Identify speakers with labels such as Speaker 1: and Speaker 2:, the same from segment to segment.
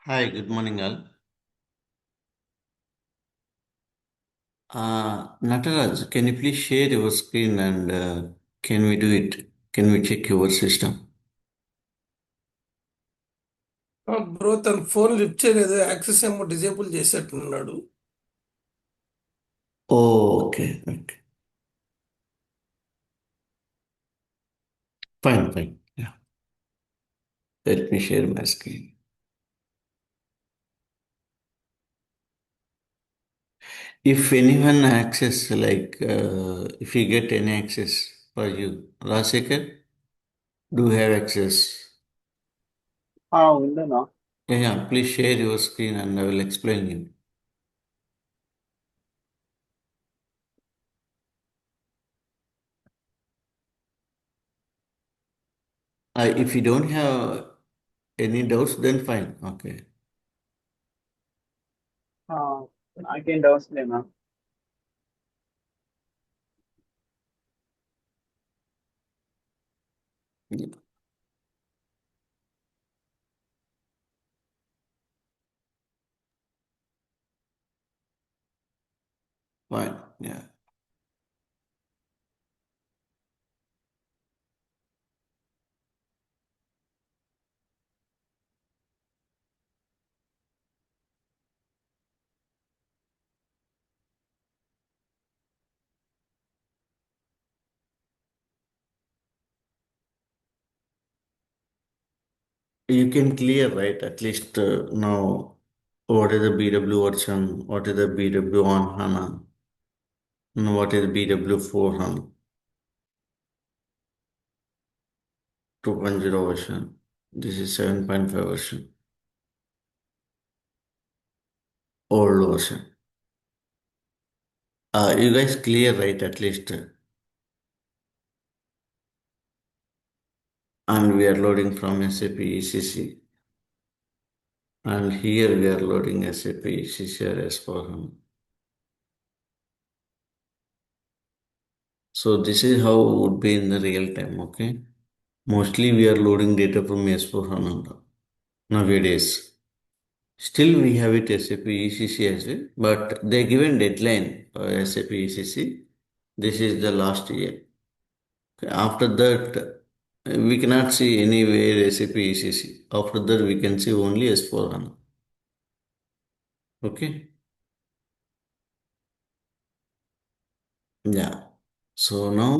Speaker 1: Hi, good morning, all. Nataraj, can you please share your screen and can we do it? Can we check your system?
Speaker 2: Bro తన phone lift చేయలేదు. Access ఏమో disable చేసేట్టున్నాడు.
Speaker 1: Oh, okay, okay. Fine, fine. Yeah. Let me share my screen. If anyone access, if you get any access for you, Rasekar, do you have access?
Speaker 3: ఉందన్నా.
Speaker 1: Yeah, please share your screen and I will explain you. If you don't have any doubts, then fine. Okay.
Speaker 3: ఆ, నాకేం doubts లేనా?
Speaker 1: Yeah, fine. Yeah. You can clear, right? At least now, what is the BW version? What is the BW on HANA? And what is BW for HANA 2.0 version? This is 7.5 version, old version. You guys clear, right? At least. And we are loading from SAP ECC. And here we are loading SAP ECC as for HANA. So this is how it would be in the real time, okay? Mostly we are loading data from S4 HANA nowadays. Still, we have it SAP ECC as well, but they given deadline for SAP ECC. This is the last year. Okay, after that, we cannot see anywhere SAP ECC. After that, we can see only S4 HANA. Okay? Yeah. So now,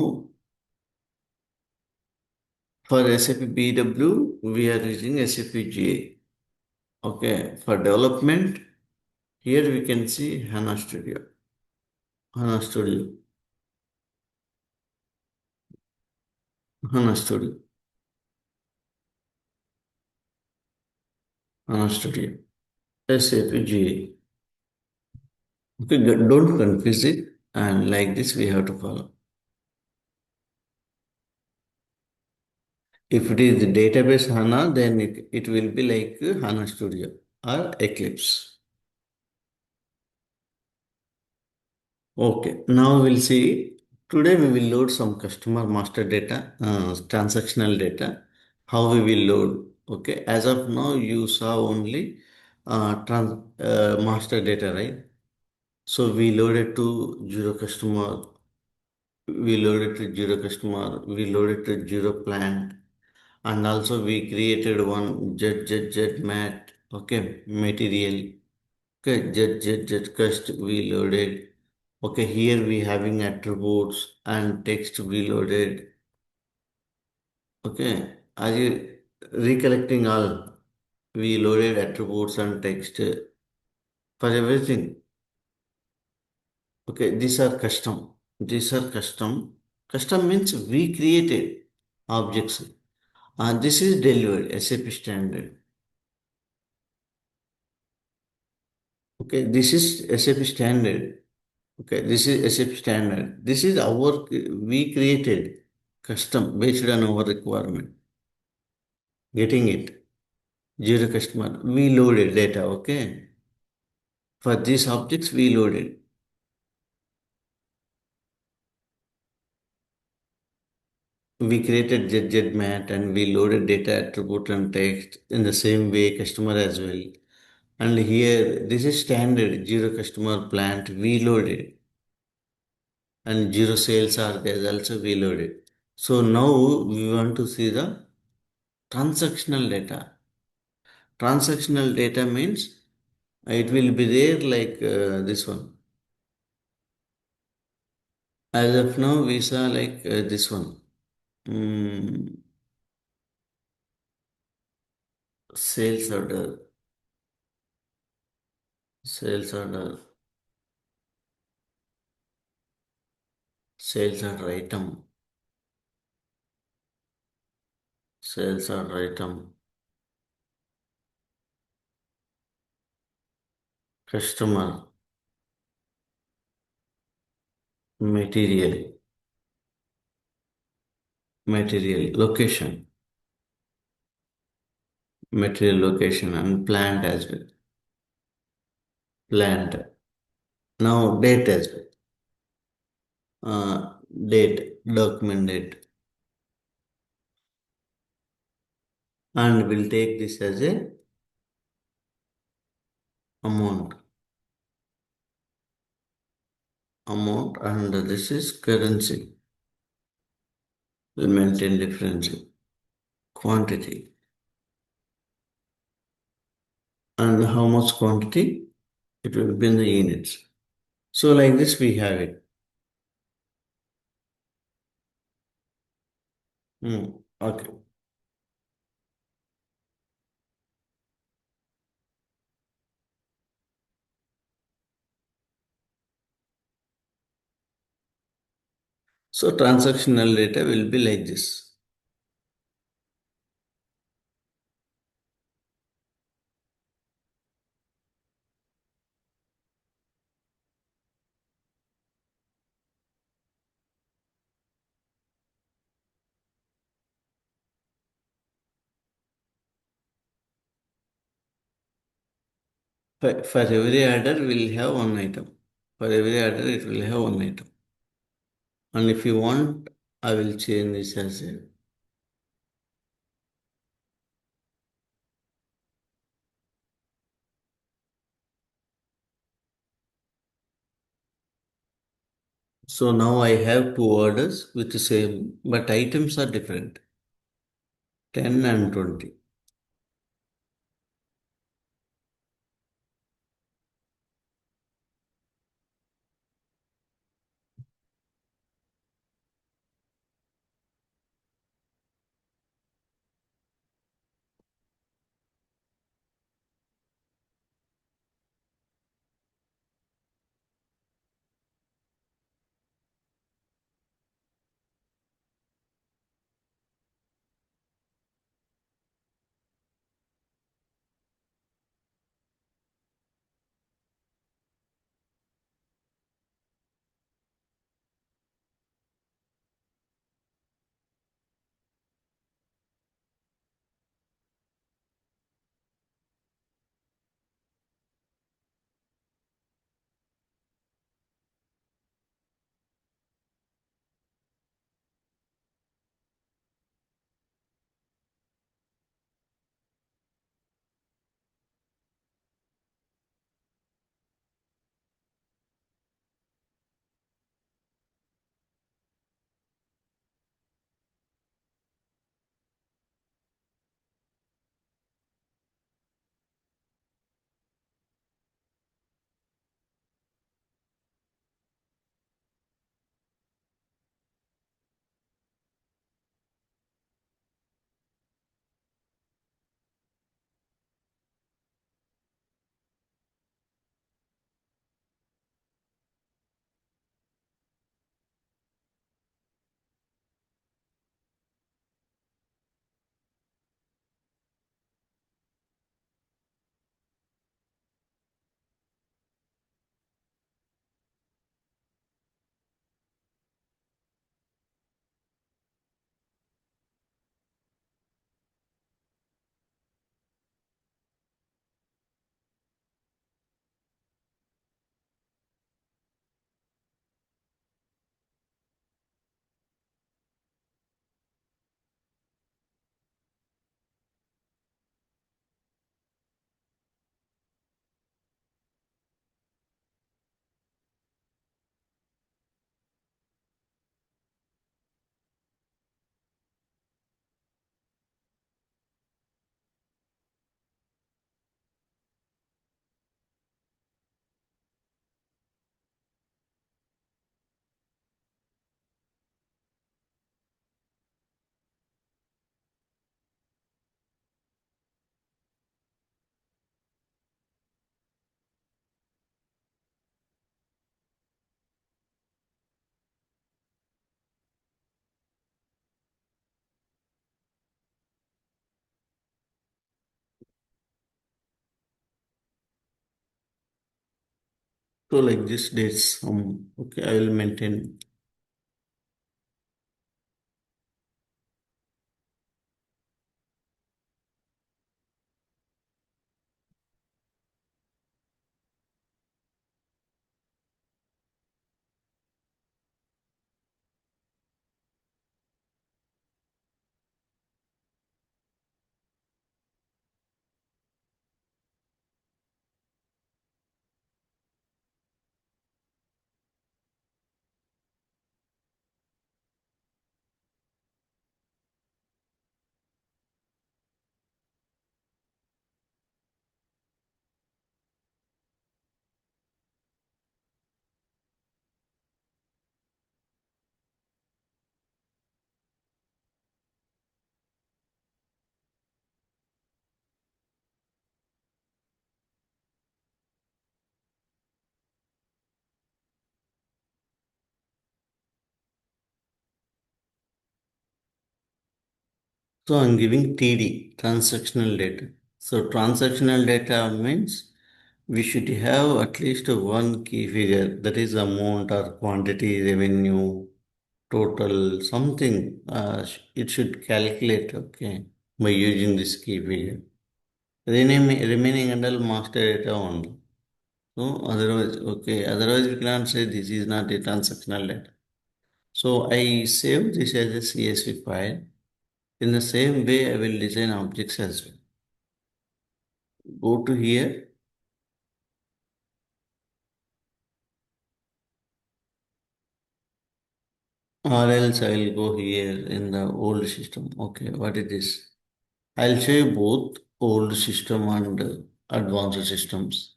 Speaker 1: for SAP BW, we are using SAP GA. Okay. For development, here we can see HANA Studio. HANA Studio. HANA Studio. HANA Studio. SAP GA. Okay, don't confuse it. And like this, we have to follow. If it is the database HANA, then it will be like HANA Studio or Eclipse. Okay, now we'll see. Today we will load some customer master data, transactional data. How we will load. Okay, as of now, you saw only master data, right? So we loaded to zero customer. We loaded to zero customer. We loaded to zero plant. And also we created one jet mat, okay, material, okay, jet cust we loaded. Okay, here we having attributes and text we loaded. Okay, are you recollecting all? We loaded attributes and text for everything. Okay, these are custom. These are custom. Custom means we created objects. This is delivered SAP standard. Okay, this is SAP standard. Okay, this is SAP standard. This is our, we created custom based on our requirement. Getting it? Zero customer. We loaded data, okay? For these objects, we loaded. We created jet mat and we loaded data attribute and text in the same way customer as well. And here, this is standard zero customer plant we loaded. And zero sales are there also we loaded. So now we want to see the transactional data. Transactional data means it will be there like this one. As of now, we saw like this one. Mm, sales order, sales order, sales order item, sales order item, customer, material, material, location, material location, and plant as well. Plant. Now date as well. Date, document date. And we'll take this as a amount. Amount and this is currency. We'll maintain difference. Quantity. And how much quantity? It will be in the units. So like this we have it. Okay. So transactional data will be like this. For every order, we'll have one item. For every order, it will have one item. And if you want, I will change this as a. So now I have two orders with the same, but items are different. 10 and 20. So like this dates, okay, I will maintain. So I'm giving TD, transactional data. So transactional data means we should have at least one key figure, that is amount or quantity, revenue, total, something. It should calculate, okay, by using this key figure. Remaining and all master data only. So otherwise, okay, otherwise we cannot say this is not a transactional data. So I save this as a CSV file. In the same way, I will design objects as well. Go to here, or else I will go here in the old system. Okay, what it is? I'll show you both old system and advanced systems.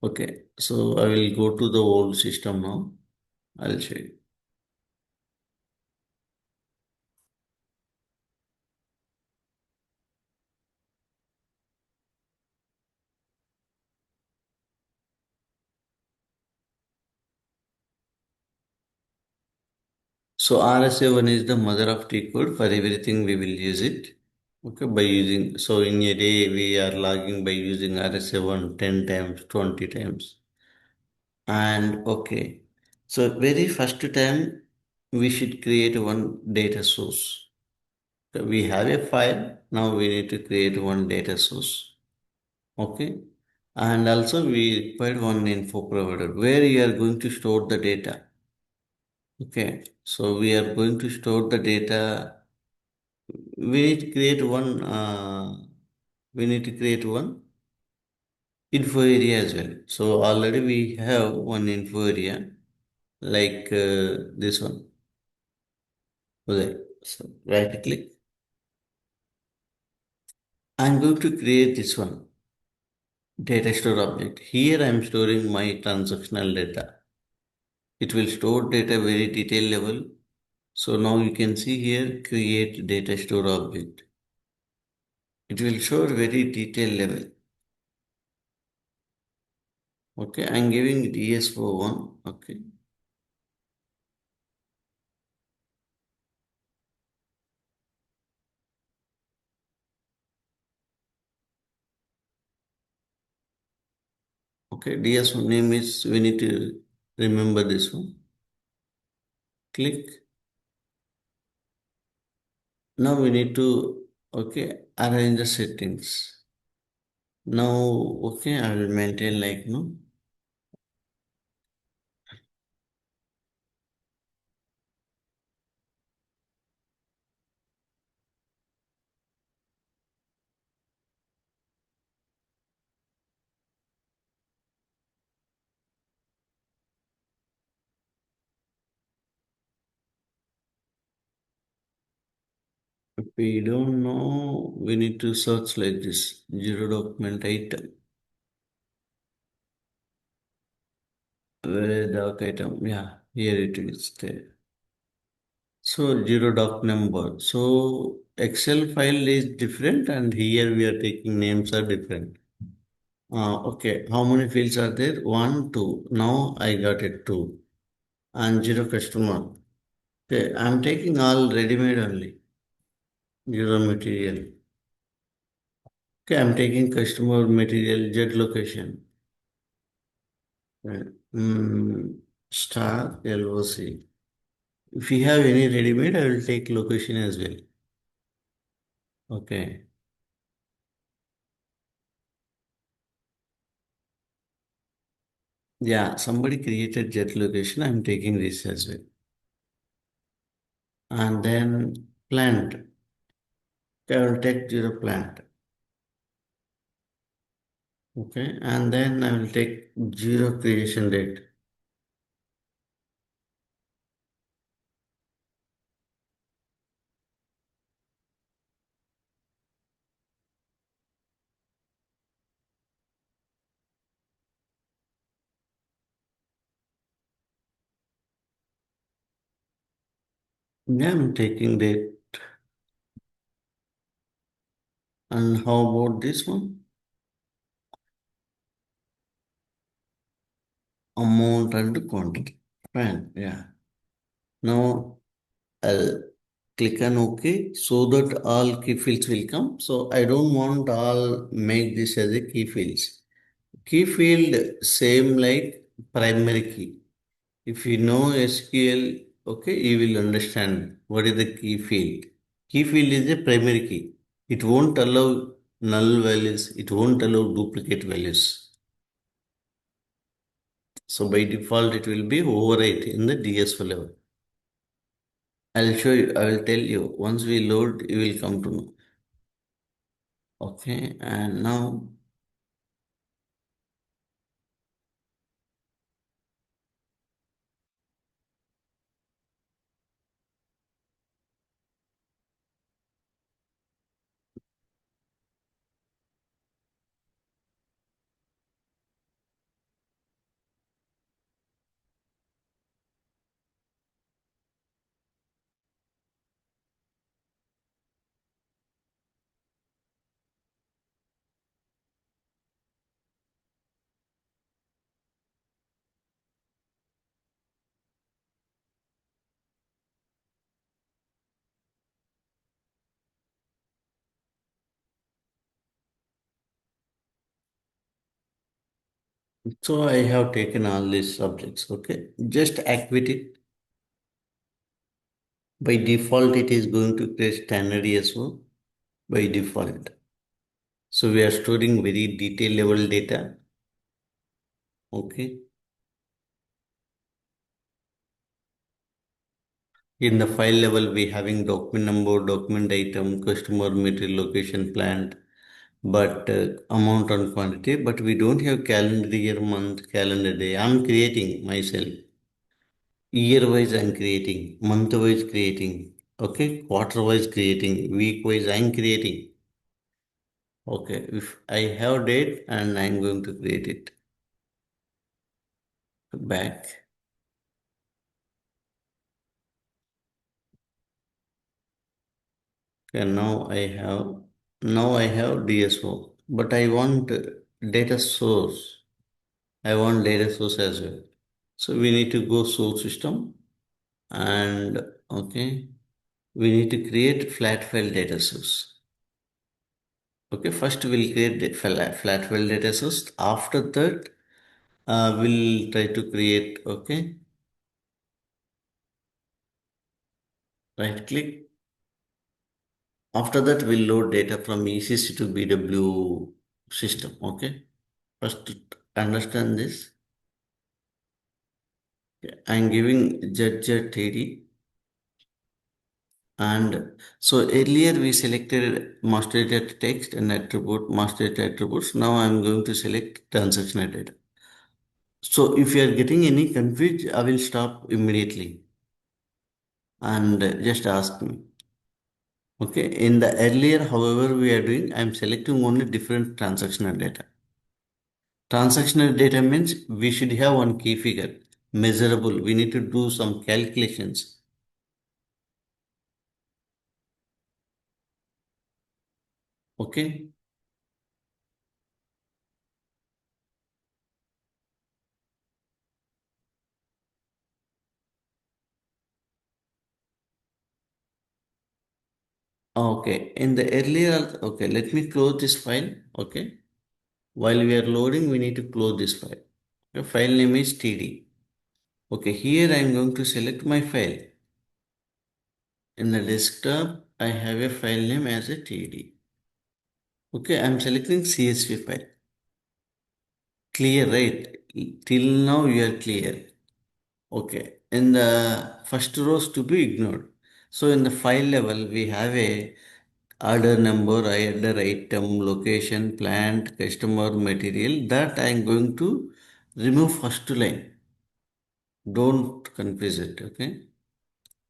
Speaker 1: Okay, so I will go to the old system now. I'll show you. So RSA1 is the mother of T code. For everything we will use it. Okay, by using, so in a day we are logging by using RSA1 10 times, 20 times. And okay, so very first time we should create one data source. So we have a file, now we need to create one data source. Okay, and also we require one info provider where you are going to store the data. Okay, so we are going to store the data. We need to create one. We need to create one info area as well. So already we have one info area like this one. Okay. So right click. I'm going to create this one data store object. Here I'm storing my transactional data. It will store data very detailed level. So now you can see here create data store object. It will show very detailed level. Okay, I'm giving DS41. Okay. Okay, DS name is, we need to remember this one. Click. Now we need to, okay, arrange the settings. Now, okay, I will maintain like no. If we don't know, we need to search like this. Zero document item. Where doc item? Yeah, here it is there. So zero doc number. So Excel file is different and here we are taking names are different. Okay, how many fields are there? One, two. Now I got it two. And zero customer. Okay, I'm taking all ready-made only. Zero material. Okay, I'm taking customer material, jet location. Right. Star LOC. If you have any ready-made, I will take location as well. Okay. Yeah, somebody created jet location. I'm taking this as well. And then plant. I will take zero plant. Okay. And then I will take zero creation date. Yeah, I'm taking date. And how about this one? Amount and quantity. Fine. Yeah. Now I'll click on OK so that all key fields will come. So I don't want all make this as a key fields. Key field same like primary key. If you know SQL, okay, you will understand what is the key field. Key field is a primary key. It won't allow null values. It won't allow duplicate values. So by default, it will be overwrite in the DSO level. I'll show you. I will tell you. Once we load, you will come to know. Okay, and now so I have taken all these subjects. Okay, just activate it. By default, it is going to create standard ESO by default. So we are storing very detailed level data. Okay. In the file level, we having document number, document item, customer, material, location, plant, but amount and quantity. But we don't have calendar year, month, calendar day. I'm creating myself. Year wise, I'm creating. Month wise, creating. Okay. Quarter wise, creating. Week wise, I'm creating. Okay. If I have date and I'm going to create it back. And now I have DSO, but I want data source. I want data source as well. So we need to go source system and okay, we need to create flat file data source. Okay, first we'll create the flat file data source. After that, we'll try to create, okay, right click. After that, we'll load data from ECC to BW system. Okay, first to understand this. I'm giving ZZTD. And so earlier we selected master data text and attribute, master data attributes. Now I'm going to select transactional data. So if you are getting any confused, I will stop immediately and just ask me. Okay. In the earlier, however, we are doing, I'm selecting only different transactional data. Transactional data means we should have one key figure, measurable. We need to do some calculations. Okay. Okay, in the earlier, okay, let me close this file. Okay, while we are loading, we need to close this file. The file name is TD. Okay, here I am going to select my file. In the desktop, I have a file name as a TD. Okay, I am selecting CSV file. Clear, right? Till now you are clear. Okay, in the first rows to be ignored. So in the file level, we have a order number, order item, location, plant, customer, material. That I am going to remove first line. Don't confuse it, okay?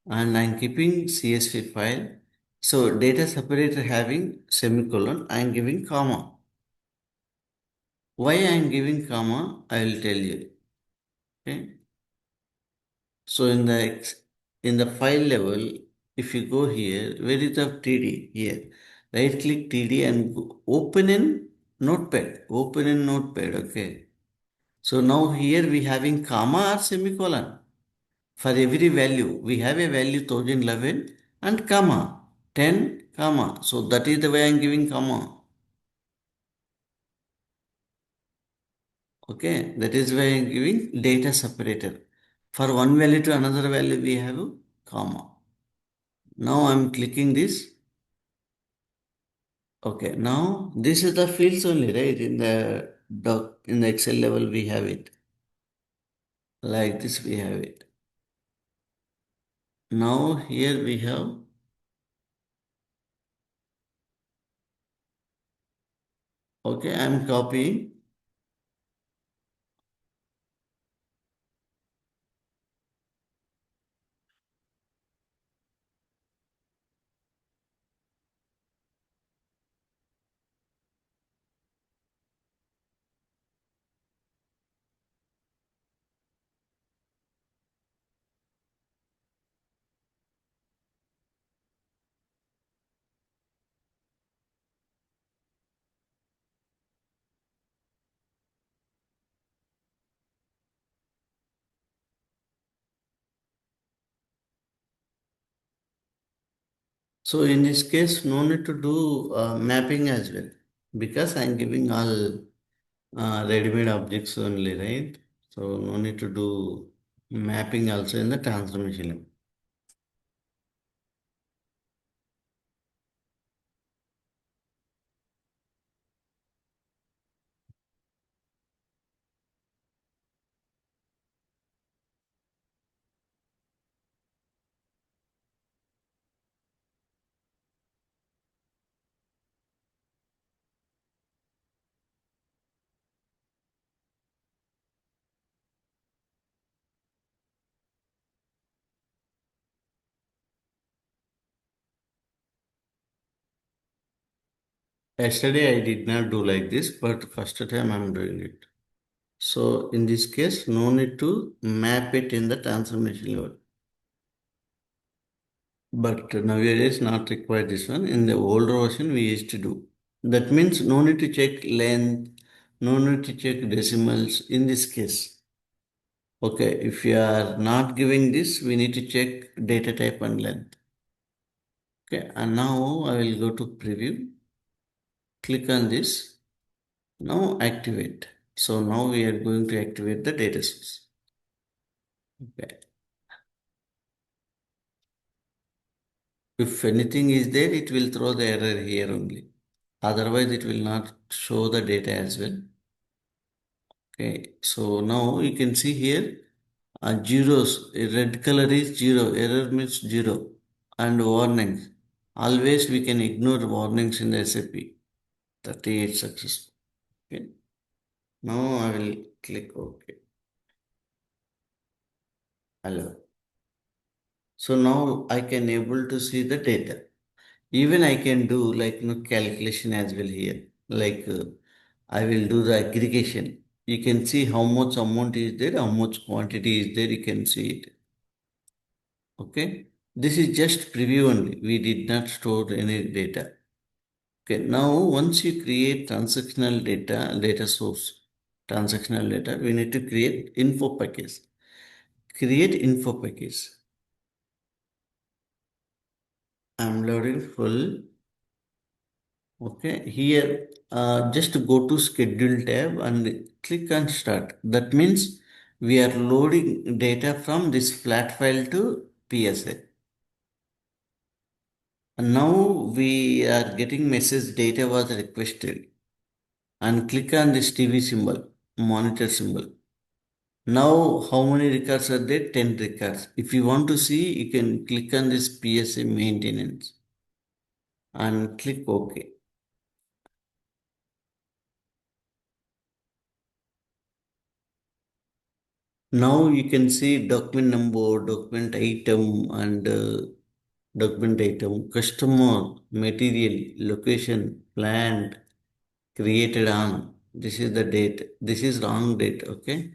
Speaker 1: And I'm keeping CSV file. So data separator having semicolon, I am giving comma. Why I am giving comma, I will tell you. Okay. So in the file level, if you go here, where is the TD? Here. Right click TD and open in notepad. Open in notepad. Okay. So now here we having comma or semicolon. For every value, we have a value 1011 and comma 10 comma. So that is the way I am giving comma. Okay, that is why I am giving data separator. For one value to another value, we have a comma. Now I am clicking this. Okay, now this is the fields only, right? In the Excel level, we have it. Like this, we have it. Now here we have. Okay, I am copying. So in this case, no need to do mapping as well because I'm giving all ready-made objects only, right? So no need to do mapping also in the transformation. Yesterday I did not do like this, but first time I'm doing it. So in this case, no need to map it in the transformation level. But nowadays not required this one. In the older version we used to do. That means no need to check length, no need to check decimals in this case. Okay, if you are not giving this, we need to check data type and length. Okay, and now I will go to preview. Click on this. Now activate. So now we are going to activate the data source. Okay. If anything is there, it will throw the error here only. Otherwise, it will not show the data as well. Okay, so now you can see here zeros. Red color is zero. Error means zero. And warnings. Always we can ignore warnings in the SAP. 38 success. Okay. Now I will click OK. Hello. So now I can able to see the data. Even I can do like calculation as well here. Like I will do the aggregation. You can see how much amount is there, how much quantity is there. You can see it. Okay. This is just preview only. We did not store any data. Okay. Now once you create transactional data source, transactional data, we need to create info package. Create info package. I'm loading full. Okay, here just go to schedule tab and click on start. That means we are loading data from this flat file to PSA. And now we are getting message data was requested and click on this TV symbol, monitor symbol. Now how many records are there? 10 records. If you want to see, you can click on this PSA maintenance and click OK. Now you can see document number, document item and document item, customer, material, location, planned, created on. This is the date. This is wrong date. Okay.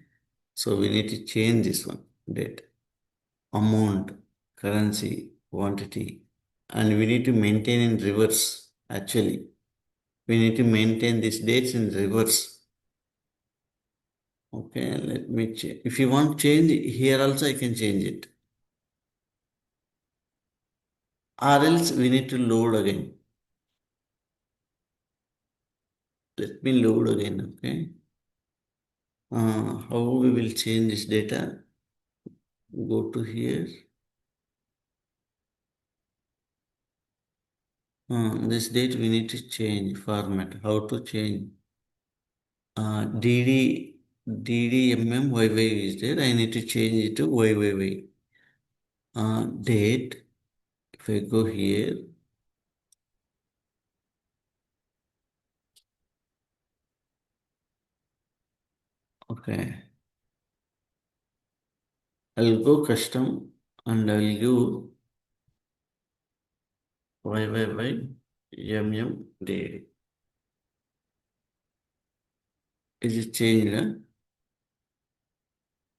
Speaker 1: So we need to change this one date, amount, currency, quantity, and we need to maintain in reverse. Actually, we need to maintain these dates in reverse. Okay, let me change. If you want change here also, I can change it. Or else we need to load again. Let me load again, okay? How we will change this data? Go to here. This date we need to change format. How to change? DDMMYY is there. I need to change it to YYY. Date. If I go here, okay. I'll go custom and I'll give YYY date. Is it changed? Huh?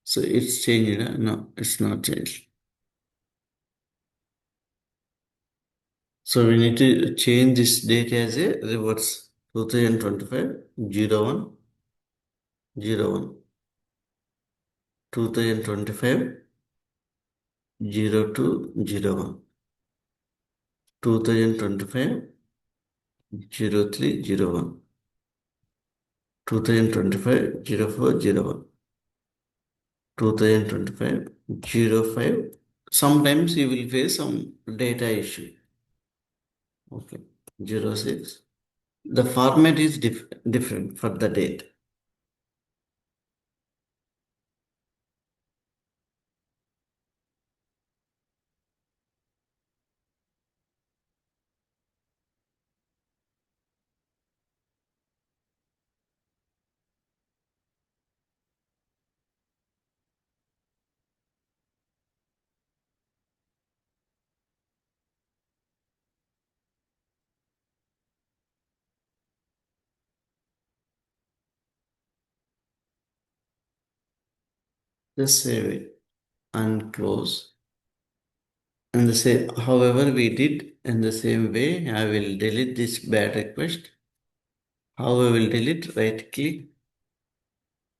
Speaker 1: So it's changed. Huh? No, it's not changed. So we need to change this date as a reverse. 2025 01 01. 2025 02 01. 2025 03 01. 2025 04 01. 2025 05. Sometimes you will face some data issue. Okay. 06. The format is different for the date. Just save it and close. And the same, however, we did in the same way, I will delete this bad request. How I will delete? Right click.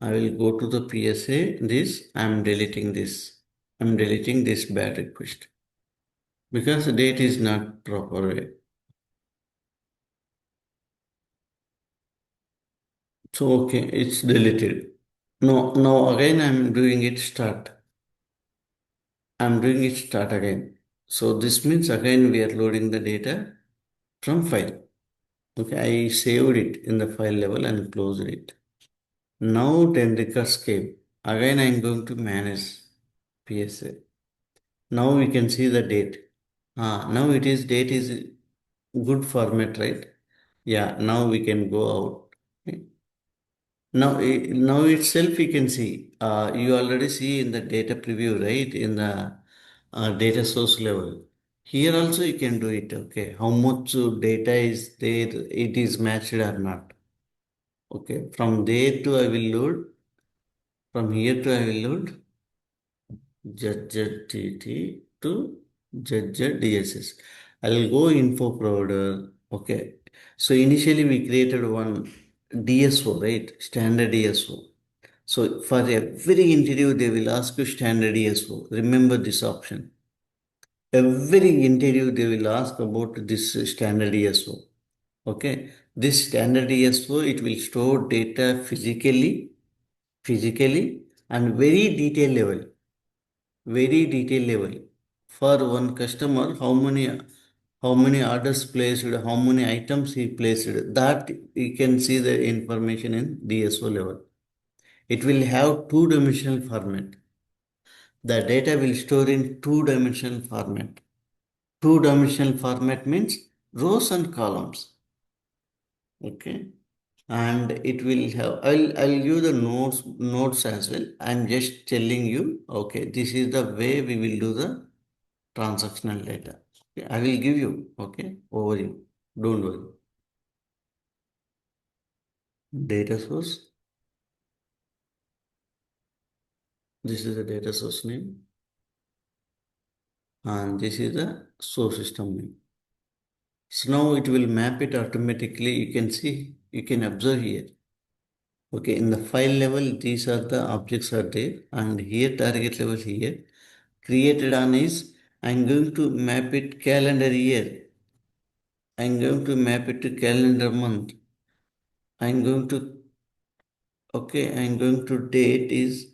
Speaker 1: I will go to the PSA. This I'm deleting this. I'm deleting this bad request because the date is not proper way. So okay, it's deleted. No, now again I'm doing it start. I'm doing it start again. So this means again we are loading the data from file. Okay, I saved it in the file level and closed it. Now 10 records came. Again I am going to manage PSA. Now we can see the date. Now it is date is good format, right? Yeah, now we can go out. Okay. Now, now itself you can see. You already see in the data preview, right? In the data source level. Here also you can do it. Okay, how much data is there? It is matched or not? Okay, from there to I will load. From here to I will load ZZTT to ZZDSS. I'll go info provider. Okay. So initially we created one DSO, right? Standard DSO. So for every interview, they will ask you standard DSO. Remember this option. Every interview, they will ask about this standard DSO. Okay, this standard ESO, it will store data physically and very detailed level. For one customer, how many orders placed, how many items he placed, that you can see the information in DSO level. It will have two-dimensional format. The data will store in two-dimensional format. Two-dimensional format means rows and columns. Okay. And it will have, I'll give the notes as well. I'm just telling you, okay, this is the way we will do the transactional data. Okay, I will give you, okay, overview. Don't worry. Data source. This is the data source name. And this is the source system name. So now it will map it automatically. You can see, you can observe here. Okay, in the file level, these are the objects are there. And here, target level here. Created on is, I'm going to map it calendar year. I'm going to map it to calendar month. I'm going to, okay, I'm going to date is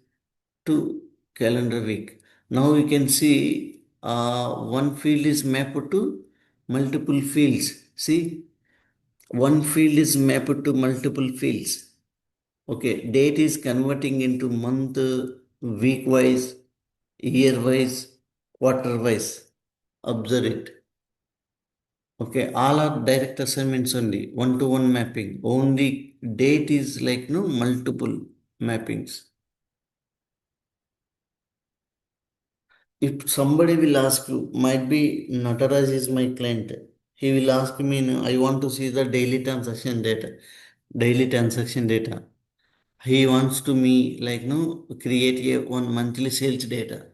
Speaker 1: to calendar week. Now you can see one field is mapped to multiple fields. See, one field is mapped to multiple fields. Okay, date is converting into month, week wise, year wise, quarter wise. Observe it. Okay, all are direct assignments only, one-to-one mapping. Only date is like no multiple mappings. If somebody will ask you, might be Nataraj is my client. He will ask me, no, I want to see the daily transaction data. He wants to me like no create a one monthly sales data.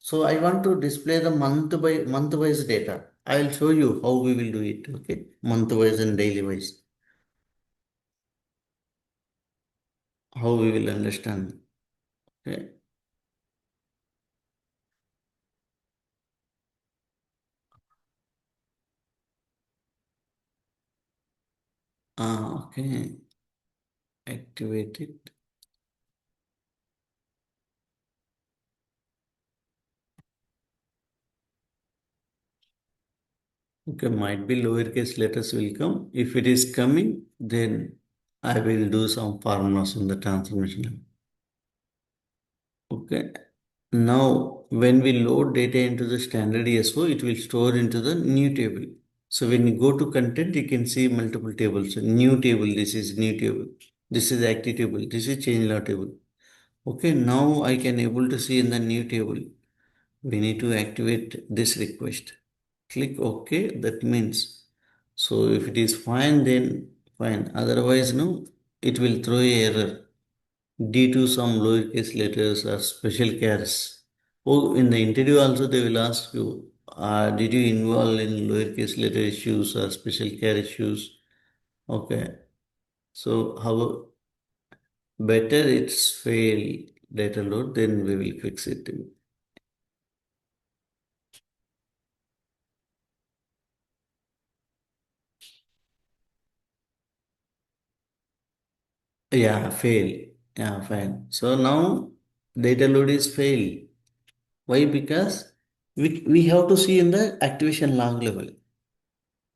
Speaker 1: So I want to display the month wise data. I will show you how we will do it. Okay, month wise and daily wise. How we will understand. Okay. Okay. Activate it. Okay, might be lowercase letters will come. If it is coming, then I will do some formulas in the transformation. Okay. Now, when we load data into the standard ESO, it will store into the new table. So when you go to content, you can see multiple tables. New table, this is new table. This is active table. This is change law table. Okay, now I can able to see in the new table. We need to activate this request. Click OK. That means, so if it is fine, then fine. Otherwise, no, it will throw a error due to some lowercase letters or special chars. Oh, in the interview also they will ask you, did you involve in lowercase letter issues or special char issues? Okay. So how better it's fail data load, then we will fix it. Yeah, fail. Yeah, fine. So now data load is fail. Why? Because we have to see in the activation log level.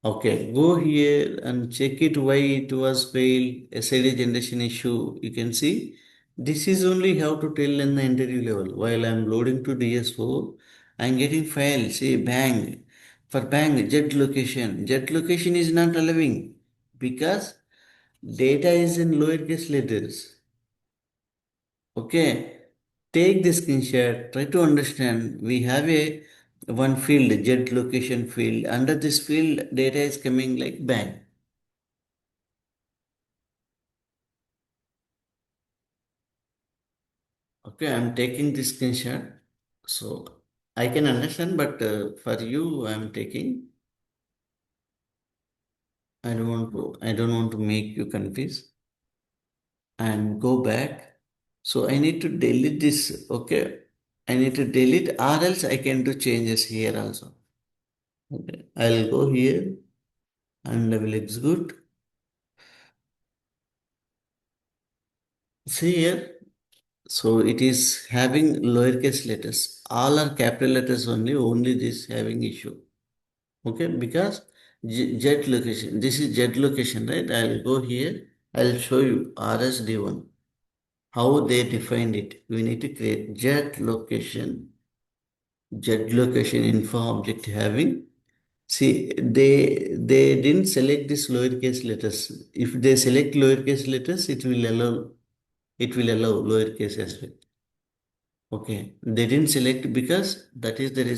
Speaker 1: Okay, go here and check it why it was failed, SID generation issue. You can see this is only how to tell in the interview level. While I'm loading to DSO, I'm getting file. See bang. For bang, jet location. Jet location is not allowing because data is in lowercase letters. Okay, take this screenshot, try to understand. We have a one field, jet location field. Under this field, data is coming like bang. Okay, I'm taking this screenshot. So I can understand, but for you, I'm taking. I don't want to make you confused and go back. So I need to delete this. Okay, I need to delete, or else I can do changes here also. Okay, I'll go here and I will execute. See here, so it is having lowercase letters. All are capital letters only, only this having issue. Okay, because Z location, this is Z location, right? I'll go here, I'll show you RSD1, how they defined it. We need to create Z location info object having. See, they didn't select this lowercase letters. If they select lowercase letters, it will allow lowercase as well. Okay, they didn't select because that is the reason.